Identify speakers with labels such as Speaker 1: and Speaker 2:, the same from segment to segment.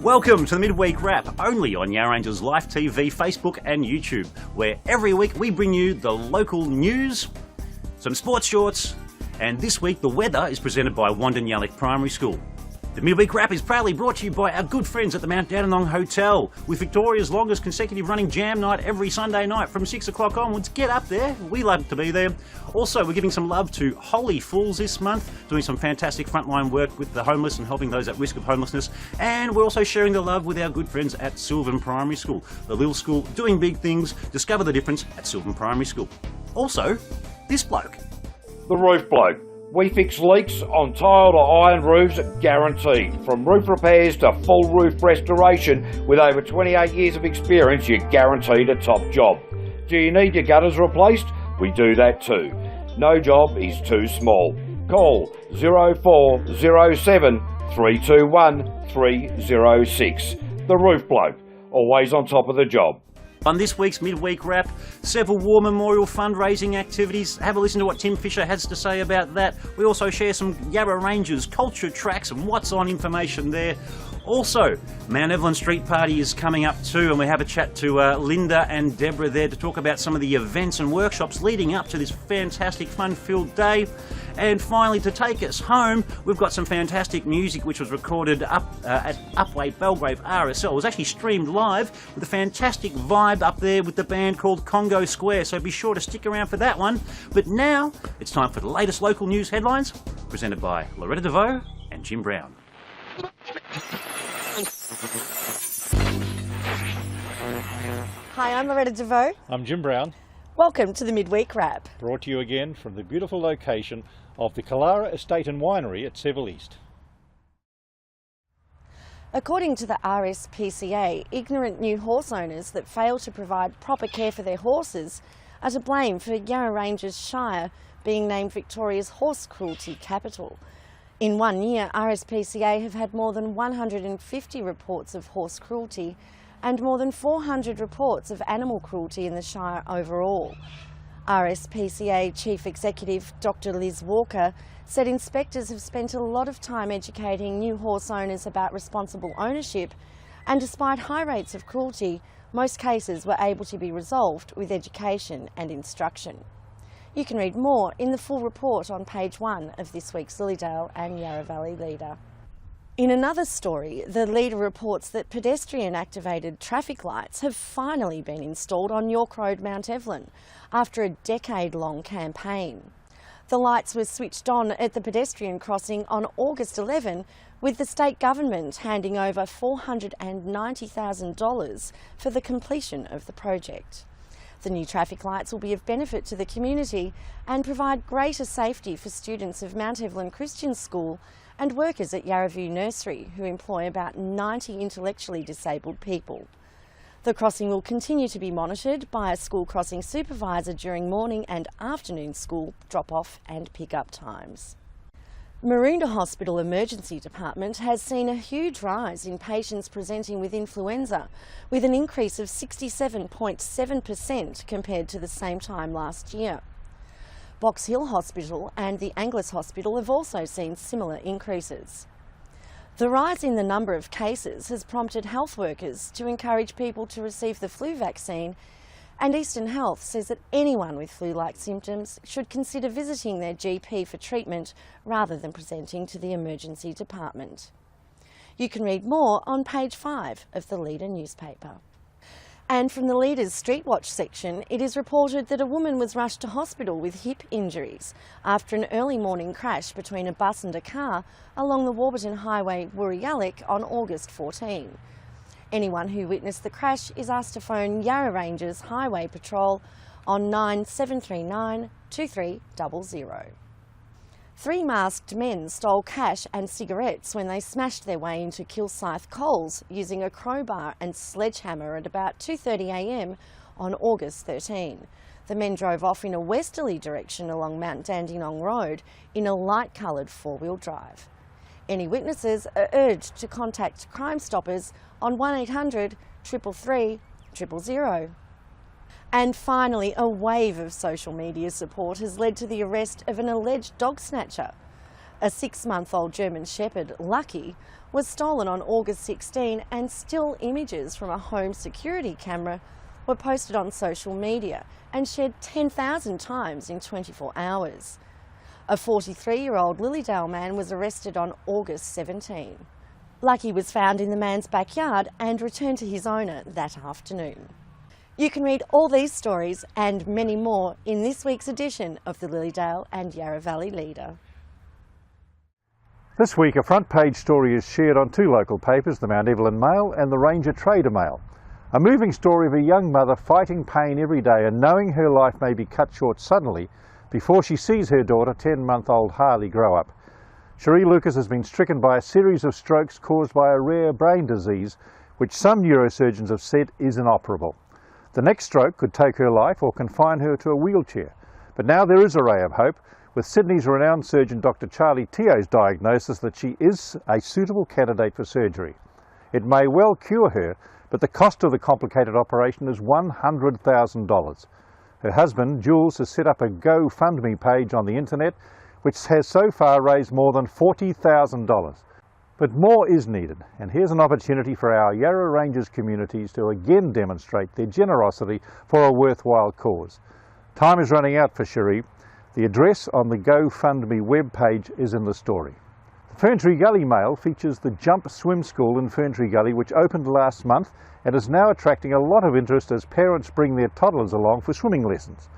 Speaker 1: Welcome to the Midweek Wrap, only on Yarra Ranger's Live TV, Facebook and YouTube, where every week we bring you the local news, some sports shorts, and this week the weather is presented by Wandin Yallock Primary School. The Midweek Wrap is proudly brought to you by our good friends at the Dandenong Hotel, with Victoria's longest consecutive running jam night every Sunday night from 6 o'clock onwards. Get up there, we love to be there. Also, we're giving some love to Holy Fools this month, doing some fantastic frontline work with the homeless and helping those at risk of homelessness. And we're also sharing the love with our good friends at Silvan Primary School, the little school doing big things. Discover the difference at Silvan Primary School. Also, this bloke.
Speaker 2: The Roof Bloke. We fix leaks on tiled or iron roofs guaranteed. From roof repairs to full roof restoration, with over 28 years of experience, you're guaranteed a top job. Do you need your gutters replaced? We do that too. No job is too small. Call 0407 321 306. The Roof Bloke, always on top of the job.
Speaker 1: On this week's Midweek Wrap, several war memorial fundraising activities. Have a listen to what Tim Fischer has to say about that. We also share some Yarra Rangers culture tracks and what's on information there. Also, Mount Evelyn Street Party is coming up too, and we have a chat to Linda and Deborah there to talk about some of the events and workshops leading up to this fantastic fun-filled day. And finally, to take us home, we've got some fantastic music which was recorded at Upwey, Belgrave, RSL. It was actually streamed live with a fantastic vibe up there with the band called Congo Square, so be sure to stick around for that one. But now, it's time for the latest local news headlines, presented by Loretta DeVoe and Jim Brown.
Speaker 3: Hi, I'm Loretta DeVoe.
Speaker 4: I'm Jim Brown.
Speaker 3: Welcome to the Midweek Wrap.
Speaker 4: Brought to you again from the beautiful location of the Killara Estate and Winery at Seville East.
Speaker 3: According to the RSPCA, ignorant new horse owners that fail to provide proper care for their horses are to blame for Yarra Ranger's Shire being named Victoria's horse cruelty capital. In 1 year, RSPCA have had more than 150 reports of horse cruelty and more than 400 reports of animal cruelty in the Shire overall. RSPCA Chief Executive Dr. Liz Walker said inspectors have spent a lot of time educating new horse owners about responsible ownership, and despite high rates of cruelty, most cases were able to be resolved with education and instruction. You can read more in the full report on page 1 of this week's Lilydale and Yarra Valley Leader. In another story, the Leader reports that pedestrian-activated traffic lights have finally been installed on York Road, Mount Evelyn, after a decade-long campaign. The lights were switched on at the pedestrian crossing on August 11, with the state government handing over $490,000 for the completion of the project. The new traffic lights will be of benefit to the community and provide greater safety for students of Mount Evelyn Christian School and workers at Yarraview Nursery, who employ about 90 intellectually disabled people. The crossing will continue to be monitored by a school crossing supervisor during morning and afternoon school drop-off and pick-up times. Maroondah Hospital Emergency Department has seen a huge rise in patients presenting with influenza, with an increase of 67.7% compared to the same time last year. Box Hill Hospital and the Angliss Hospital have also seen similar increases. The rise in the number of cases has prompted health workers to encourage people to receive the flu vaccine, and Eastern Health says that anyone with flu-like symptoms should consider visiting their GP for treatment rather than presenting to the emergency department. You can read more on page 5 of the Leader newspaper. And from the Leader's Street Watch section, it is reported that a woman was rushed to hospital with hip injuries after an early morning crash between a bus and a car along the Warburton Highway, Yallock, on August 14. Anyone who witnessed the crash is asked to phone Yarra Rangers Highway Patrol on 9739 2300. 3 masked men stole cash and cigarettes when they smashed their way into Kilsyth Coles using a crowbar and sledgehammer at about 2:30 a.m. on August 13. The men drove off in a westerly direction along Mount Dandenong Road in a light-coloured four-wheel drive. Any witnesses are urged to contact Crime Stoppers on 1800 333 000. And finally, a wave of social media support has led to the arrest of an alleged dog snatcher. A 6-month-old German Shepherd, Lucky, was stolen on August 16, and still images from a home security camera were posted on social media and shared 10,000 times in 24 hours. A 43-year-old Lilydale man was arrested on August 17. Lucky was found in the man's backyard and returned to his owner that afternoon. You can read all these stories and many more in this week's edition of the Lilydale and Yarra Valley Leader.
Speaker 4: This week, a front page story is shared on 2 local papers, the Mount Evelyn Mail and the Ranger Trader Mail. A moving story of a young mother fighting pain every day and knowing her life may be cut short suddenly before she sees her daughter, 10-month-old Harley, grow up. Cherie Lucas has been stricken by a series of strokes caused by a rare brain disease, which some neurosurgeons have said is inoperable. The next stroke could take her life or confine her to a wheelchair. But now there is a ray of hope, with Sydney's renowned surgeon Dr. Charlie Teo's diagnosis that she is a suitable candidate for surgery. It may well cure her, but the cost of the complicated operation is $100,000. Her husband, Jules, has set up a GoFundMe page on the internet, which has so far raised more than $40,000. But more is needed, and here's an opportunity for our Yarra Rangers communities to again demonstrate their generosity for a worthwhile cause. Time is running out for Cherie. The address on the GoFundMe webpage is in the story. The Ferntree Gully Mail features the Jump Swim School in Ferntree Gully, which opened last month and is now attracting a lot of interest as parents bring their toddlers along for swimming lessons.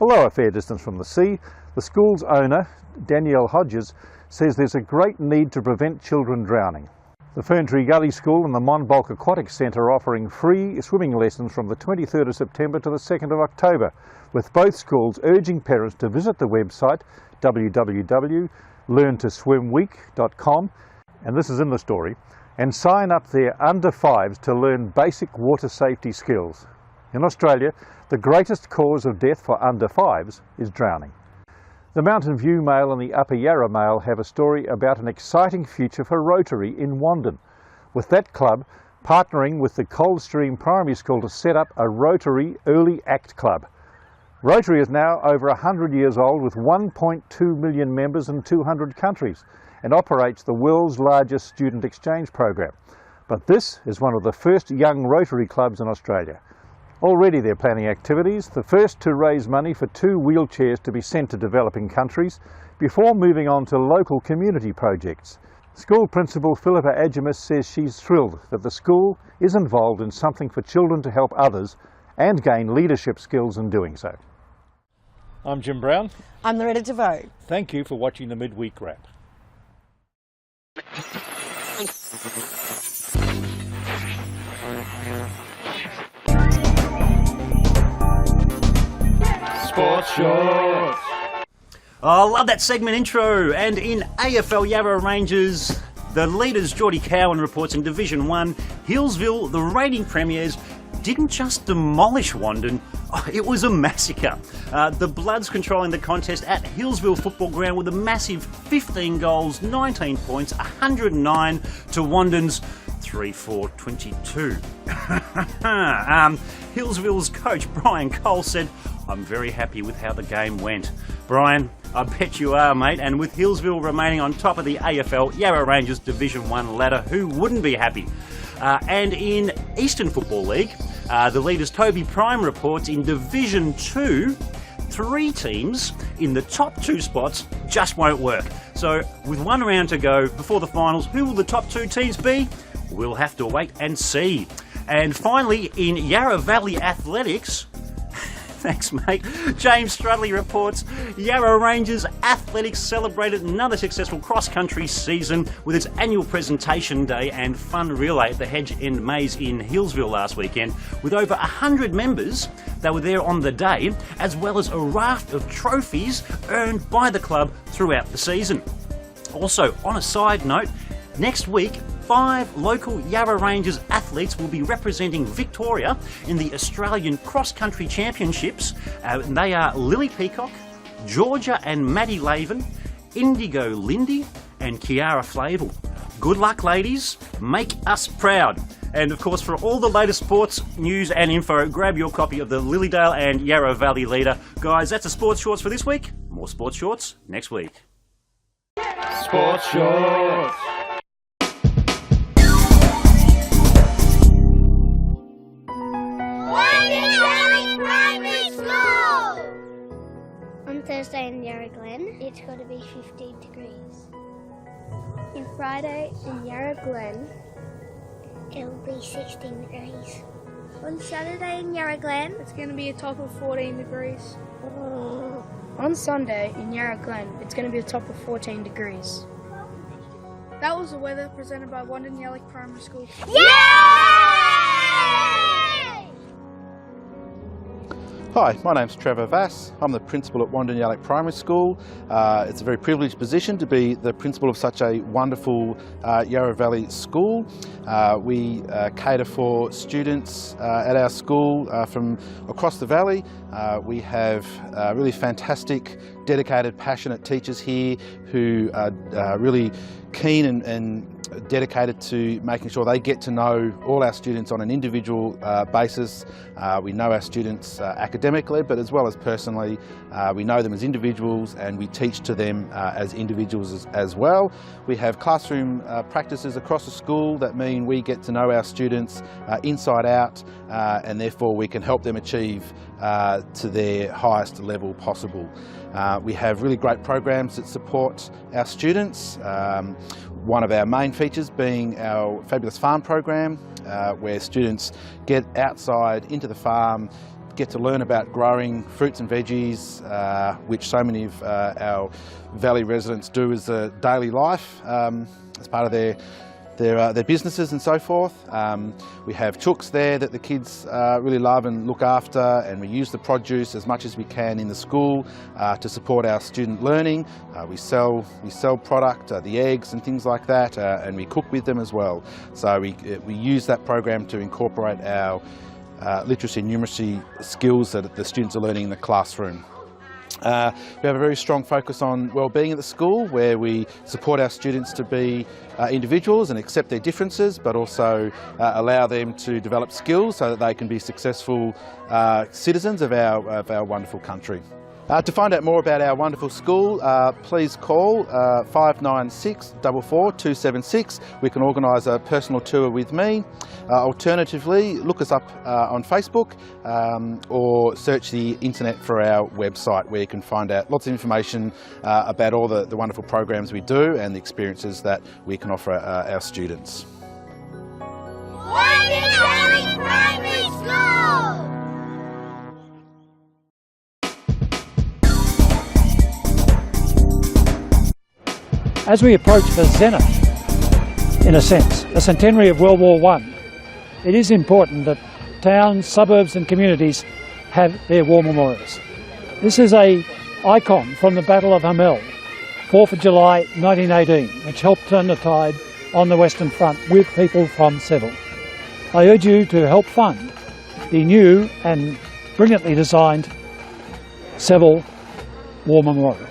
Speaker 4: Although a fair distance from the sea, the school's owner, Danielle Hodges, says there's a great need to prevent children drowning. The Ferntree Gully School and the Monbulk Aquatic Centre are offering free swimming lessons from the 23rd of September to the 2nd of October, with both schools urging parents to visit the website www.learntoswimweek.com, and this is in the story, and sign up their under 5s to learn basic water safety skills. In Australia, the greatest cause of death for under 5s is drowning. The Mountain View Mail and the Upper Yarra Mail have a story about an exciting future for Rotary in Wandin, with that club partnering with the Coldstream Primary School to set up a Rotary Early Act Club. Rotary is now over 100 years old with 1.2 million members in 200 countries and operates the world's largest student exchange program. But this is one of the first young Rotary clubs in Australia. Already they're planning activities, the first to raise money for 2 wheelchairs to be sent to developing countries before moving on to local community projects. School Principal Philippa Adjamus says she's thrilled that the school is involved in something for children to help others and gain leadership skills in doing so. I'm Jim Brown.
Speaker 3: I'm Loretta Deborah.
Speaker 4: Thank you for watching the Midweek Wrap.
Speaker 2: Sports Shorts.
Speaker 1: Oh, I love that segment intro. And in AFL Yarra Rangers, the leaders Geordie Cowan reports in Division 1, Hillsville, the reigning premiers, didn't just demolish Wandin, it was a massacre. The Bloods controlling the contest at Hillsville Football Ground with a massive 15 goals, 19 points, 109 to Wandin's 3-4-22. Hillsville's coach Brian Cole said, "I'm very happy with how the game went." Brian, I bet you are, mate, and with Hillsville remaining on top of the AFL Yarra Rangers Division 1 ladder, who wouldn't be happy? And in Eastern Football League, the leaders Toby Prime reports in Division 2, 3 teams in the top 2 spots just won't work. So with 1 round to go before the finals, who will the top 2 teams be? We'll have to wait and see. And finally, in Yarra Valley Athletics, thanks mate, James Strudley reports Yarra Rangers Athletics celebrated another successful cross-country season with its annual presentation day and fun relay at the Hedge End Maze in Hillsville last weekend. With over 100 members that were there on the day, as well as a raft of trophies earned by the club throughout the season. Also, on a side note, next week, 5 local Yarra Rangers athletes will be representing Victoria in the Australian Cross Country Championships. And they are Lily Peacock, Georgia and Maddie Laven, Indigo Lindy and Kiara Flavel. Good luck, ladies. Make us proud. And of course, for all the latest sports news and info, grab your copy of the Lilydale and Yarra Valley Leader. Guys, that's the Sports Shorts for this week. More Sports Shorts next week.
Speaker 2: Sports Shorts.
Speaker 5: On Thursday in Yarra Glen, it's got to be 15 degrees. And Friday in Yarra Glen, it'll be 16 degrees. On Saturday in Yarra Glen, it's going to be a top of 14 degrees.
Speaker 6: On Sunday in Yarra Glen, it's going to be a top of 14 degrees.
Speaker 7: That was the weather presented by Wandin Yallock Primary School.
Speaker 8: Hi, my name's Trevor Vaus. I'm the principal at Wandin Yallock Primary School. It's a very privileged position to be the principal of such a wonderful Yarra Valley school. We cater for students at our school from across the valley. We have really fantastic, dedicated, passionate teachers here who are really keen and dedicated to making sure they get to know all our students on an individual basis. We know our students academically, but as well as personally. We know them as individuals and we teach to them as individuals as well. We have classroom practices across the school that mean we get to know our students inside out, and therefore we can help them achieve to their highest level possible. We have really great programs that support our students. One of our main features being our Fabulous Farm program, where students get outside into the farm, get to learn about growing fruits and veggies, which so many of our valley residents do as a daily life, as part of their businesses and so forth. We have chooks there that the kids really love and look after, and we use the produce as much as we can in the school to support our student learning. We sell product, the eggs and things like that, and we cook with them as well. So we use that program to incorporate our literacy and numeracy skills that the students are learning in the classroom. We have a very strong focus on wellbeing at the school, where we support our students to be individuals and accept their differences, but also allow them to develop skills so that they can be successful citizens of our wonderful country. To find out more about our wonderful school, please call 596 44 276. We can organise a personal tour with me. Alternatively, look us up on Facebook or search the internet for our website, where you can find out lots of information about all the wonderful programs we do and the experiences that we can offer our students.
Speaker 5: Wandin Yallock Primary School!
Speaker 9: As we approach the zenith, in a sense, the centenary of World War I, it is important that towns, suburbs and communities have their war memorials. This is an icon from the Battle of Hamel, 4th of July 1918, which helped turn the tide on the Western Front with people from Seville. I urge you to help fund the new and brilliantly designed Seville War Memorial.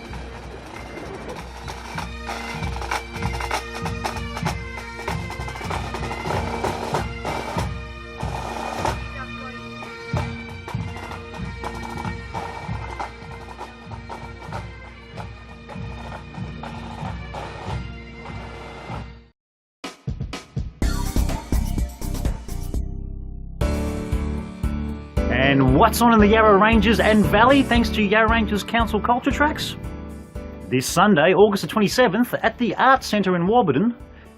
Speaker 1: And what's on in the Yarra Ranges and Valley thanks to Yarra Ranges Council Culture Tracks? This Sunday, August the 27th, at the Arts Centre in Warburton,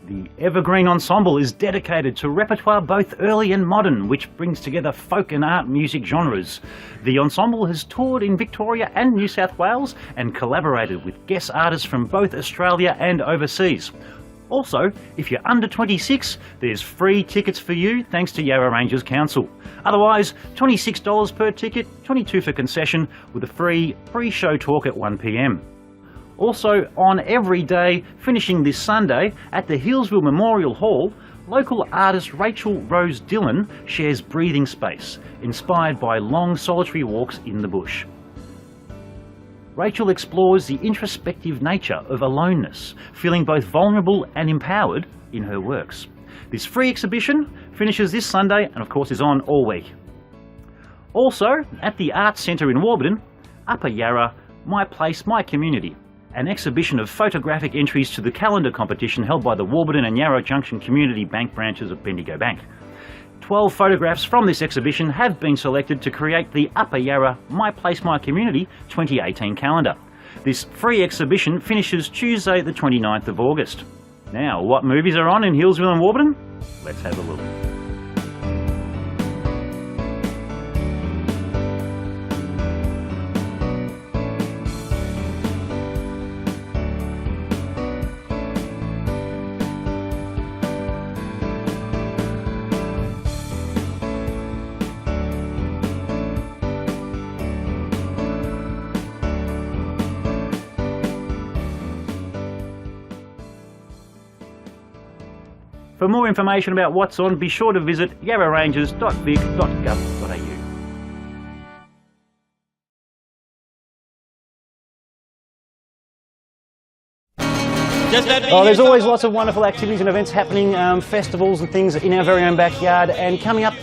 Speaker 1: the Evergreen Ensemble is dedicated to repertoire both early and modern, which brings together folk and art music genres. The ensemble has toured in Victoria and New South Wales and collaborated with guest artists from both Australia and overseas. Also, if you're under 26, there's free tickets for you thanks to Yarra Ranges Council. Otherwise, $26 per ticket, $22 for concession, with a free pre-show talk at 1 p.m. Also, on every day, finishing this Sunday, at the Hillsville Memorial Hall, local artist Rachel Rose Dillon shares breathing space, inspired by long solitary walks in the bush. Rachel explores the introspective nature of aloneness, feeling both vulnerable and empowered in her works. This free exhibition finishes this Sunday and of course is on all week. Also, at the Arts Centre in Warburton, Upper Yarra, My Place, My Community. an exhibition of photographic entries to the calendar competition held by the Warburton and Yarra Junction Community Bank branches of Bendigo Bank. 12 photographs from this exhibition have been selected to create the Upper Yarra My Place My Community 2018 calendar. This free exhibition finishes Tuesday the 29th of August. Now, what movies are on in Hillsville and Warburton? Let's have a look. For more information about what's on, be sure to visit yarrarangers.vic.gov.au. Oh, there's always lots of wonderful activities and events happening, festivals and things in our very own backyard. And coming up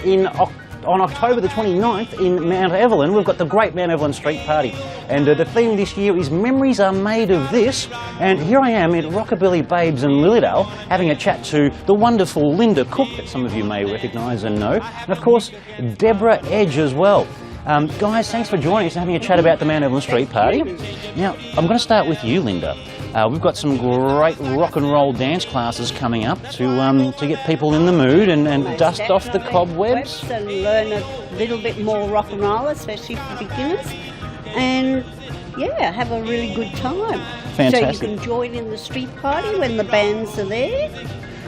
Speaker 1: on October the 29th in Mount Evelyn, we've got the Great Mount Evelyn Street Party. And the theme this year is Memories Are Made of This. And here I am at Rockabilly Babes in Lilydale having a chat to the wonderful Linda Cooke, that some of you may recognise and know. And of course, Deborah Edge as well. Guys, thanks for joining us and having a chat about the Mount Evelyn Street Party. Now, I'm going to start with you, Linda. We've got some great rock and roll dance classes coming up to get people in the mood and dust off the cobwebs.
Speaker 10: And learn a little bit more rock and roll, especially for beginners. And yeah, have a really good time.
Speaker 1: Fantastic.
Speaker 10: So you can join in the street party when the bands are there.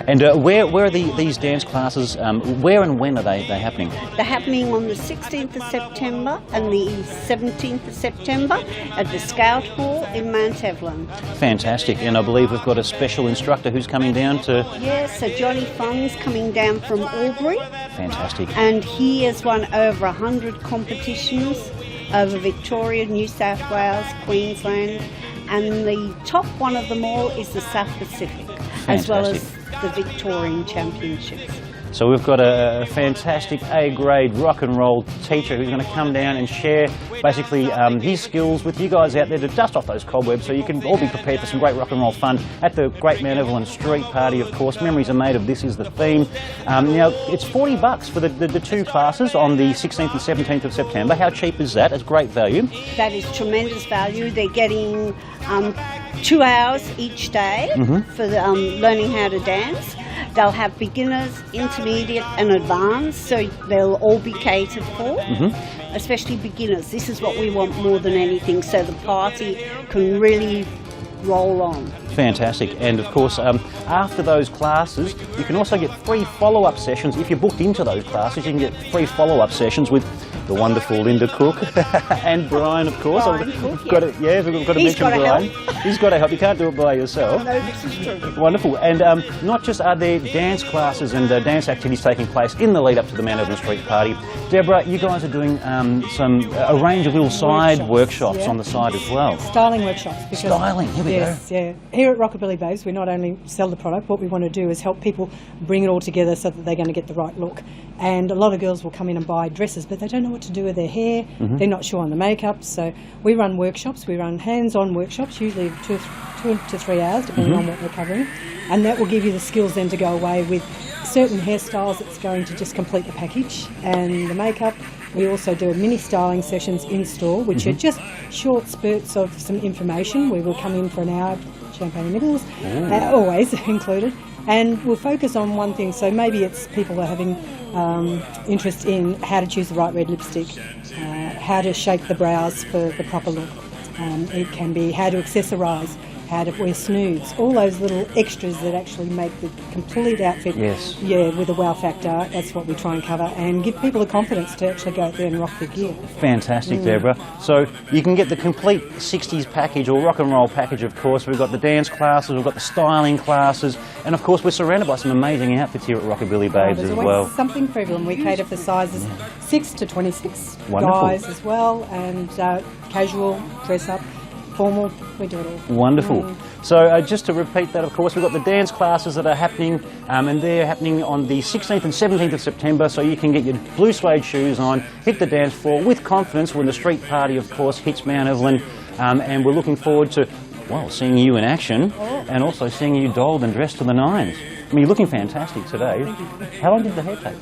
Speaker 1: And where are these dance classes, where and when are they happening?
Speaker 10: They're happening on the 16th of September and the 17th of September at the Scout Hall in Mount Evelyn.
Speaker 1: Fantastic. And I believe we've got a special instructor who's coming down to...
Speaker 10: Yes, so Johnny Fun's coming down from Albury.
Speaker 1: Fantastic.
Speaker 10: And he has won over 100 competitions over Victoria, New South Wales, Queensland, and the top one of them all is the South Pacific, as well as the Victorian Championships.
Speaker 1: So we've got a fantastic A-grade rock and roll teacher who's going to come down and share basically his skills with you guys out there to dust off those cobwebs so you can all be prepared for some great rock and roll fun at the Great Mount Evelyn Street Party, of course. Memories Are Made of This is the theme. Now, it's $40 for the two classes on the 16th and 17th of September. How cheap is that? It's great value.
Speaker 10: That is tremendous value. They're getting 2 hours each day for learning how to dance. They'll have beginners, intermediate and advanced, so they'll all be catered for, especially beginners. This is what we want more than anything, so the party can really roll on.
Speaker 1: Fantastic. And of course, after those classes, you can also get free follow-up sessions. If you're booked into those classes, you can get free follow-up sessions with the wonderful Linda Cooke and Brian, of course. We've got to mention Brian. He's got to help. You can't do it by yourself.
Speaker 10: No, this is true.
Speaker 1: Wonderful. And not just are there dance classes and dance activities taking place in the lead up to the Mount Evelyn Street Party. Deborah, you guys are doing a range of little side workshops on the side as well.
Speaker 11: Styling workshops.
Speaker 1: Styling, here we go.
Speaker 11: Yes, yeah. Here at Rockabilly Babes, we not only sell the product, what we want to do is help people bring it all together so that they're going to get the right look. And a lot of girls will come in and buy dresses, but they don't know what to do with their hair. They're not sure on the makeup. So we run workshops. We run hands-on workshops, usually 2 to 3 hours, depending on what we're covering. And that will give you the skills then to go away with certain hairstyles that's going to just complete the package. And the makeup, we also do mini styling sessions in store, which are just short spurts of some information. We will come in for an hour, champagne and nibbles, always included. And we'll focus on one thing. So maybe it's people are having interest in how to choose the right red lipstick, how to shape the brows for the proper look. It can be how to accessorise, how to wear snoods, all those little extras that actually make the complete outfit, with a wow factor. That's what we try and cover and give people the confidence to actually go out there and rock their gear.
Speaker 1: Fantastic, Deborah. So you can get the complete 60s package or rock and roll package, of course. We've got the dance classes, we've got the styling classes, and of course we're surrounded by some amazing outfits here at Rockabilly Babes as well.
Speaker 11: There's something for everyone. We cater for sizes 6 to 26,
Speaker 1: Wonderful.
Speaker 11: Guys as well, and casual, dress up, formal, we do it all.
Speaker 1: Wonderful. So just to repeat that, of course, we've got the dance classes that are happening, and they're happening on the 16th and 17th of September, so you can get your blue suede shoes on, hit the dance floor with confidence when the street party, of course, hits Mount Evelyn, and we're looking forward to well, seeing you in action and also seeing you dolled and dressed to the nines. I mean, you're looking fantastic today.
Speaker 11: Thank you.
Speaker 1: How long did the hair take?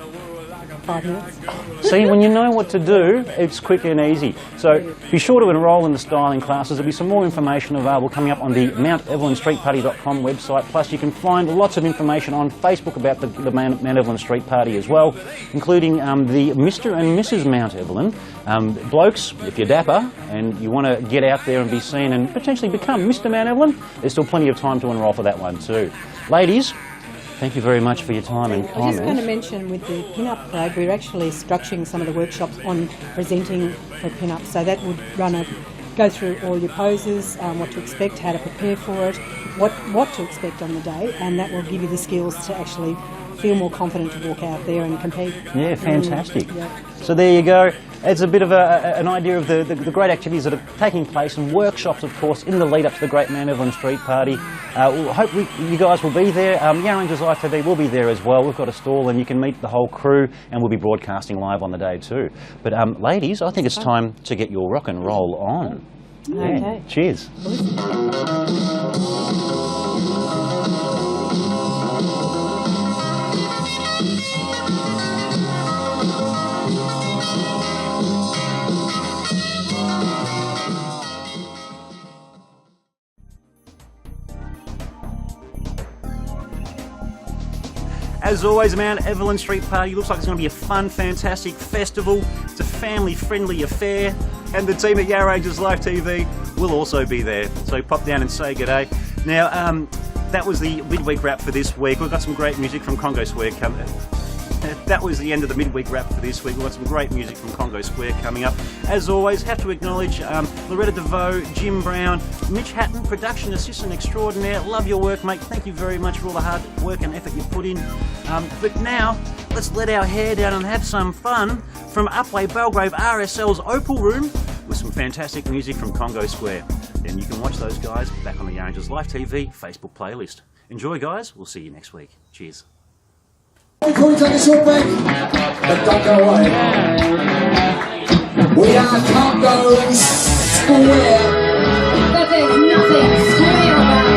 Speaker 11: 5 minutes.
Speaker 1: See, when you know what to do, it's quick and easy. So be sure to enrol in the styling classes. There'll be some more information available coming up on the MountEvelynStreetParty.com website. Plus, you can find lots of information on Facebook about the Mount Evelyn Street Party as well, including the Mr. and Mrs. Mount Evelyn. Blokes, if you're dapper and you want to get out there and be seen and potentially become Mr. Mount Evelyn, there's still plenty of time to enrol for that one too. Ladies, thank you very much for your time and
Speaker 11: I was
Speaker 1: comments.
Speaker 11: just going to mention with the pin-up parade, we're actually structuring some of the workshops on presenting for pin-up. So that would go through all your poses, what to expect, how to prepare for it, what to expect on the day, and that will give you the skills to actually feel more confident to walk out there and compete.
Speaker 1: Yeah, fantastic.
Speaker 11: Yeah.
Speaker 1: So there you go. It's a bit of an idea of the great activities that are taking place and workshops, of course, in the lead up to the Great Mount Evelyn Street Party. We'll hope you guys will be there. Yarra Rangers Live TV will be there as well. We've got a stall and you can meet the whole crew, and we'll be broadcasting live on the day too. But ladies, I think it's time to get your rock and roll on.
Speaker 11: Okay.
Speaker 1: Yeah. Cheers. As always, Mount Evelyn Street Party looks like it's going to be a fun, fantastic festival. It's a family-friendly affair, and the team at Yarra Rangers Live TV will also be there. So pop down and say g'day. Now, that was the midweek wrap for this week. We've got some great music from Congo Square coming. That was the end of the midweek wrap for this week. We've got some great music from Congo Square coming up. As always, have to acknowledge Loretta DeVoe, Jim Brown, Mitch Hatten, production assistant extraordinaire. Love your work, mate. Thank you very much for all the hard work and effort you put in. But now, let's let our hair down and have some fun from Upwey Belgrave RSL's Opal room with some fantastic music from Congo Square. Then you can watch those guys back on the Yarra Rangers Live TV Facebook playlist. Enjoy, guys. We'll see you next week. Cheers.
Speaker 12: Can we take a short break? But don't go away. We are Congo Square.
Speaker 13: But there's nothing square about.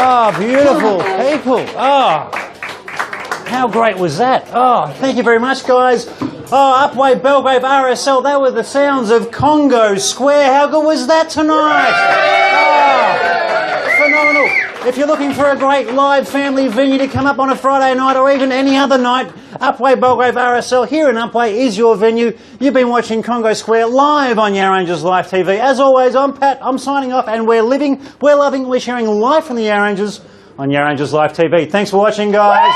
Speaker 1: Oh, beautiful people. Oh, how great was that? Oh, thank you very much, guys. Oh, Upwey, Belgrave, RSL, they were the sounds of Congo Square. How good was that tonight? Oh, phenomenal. If you're looking for a great live family venue to come up on a Friday night or even any other night, Upwey, Belgrave, RSL here in Upwey is your venue. You've been watching Congo Square live on Yarra Rangers Live TV. As always, I'm Pat, I'm signing off, and we're living, we're loving, we're sharing life from the Yarra Rangers on Yarra Rangers Live TV. Thanks for watching, guys.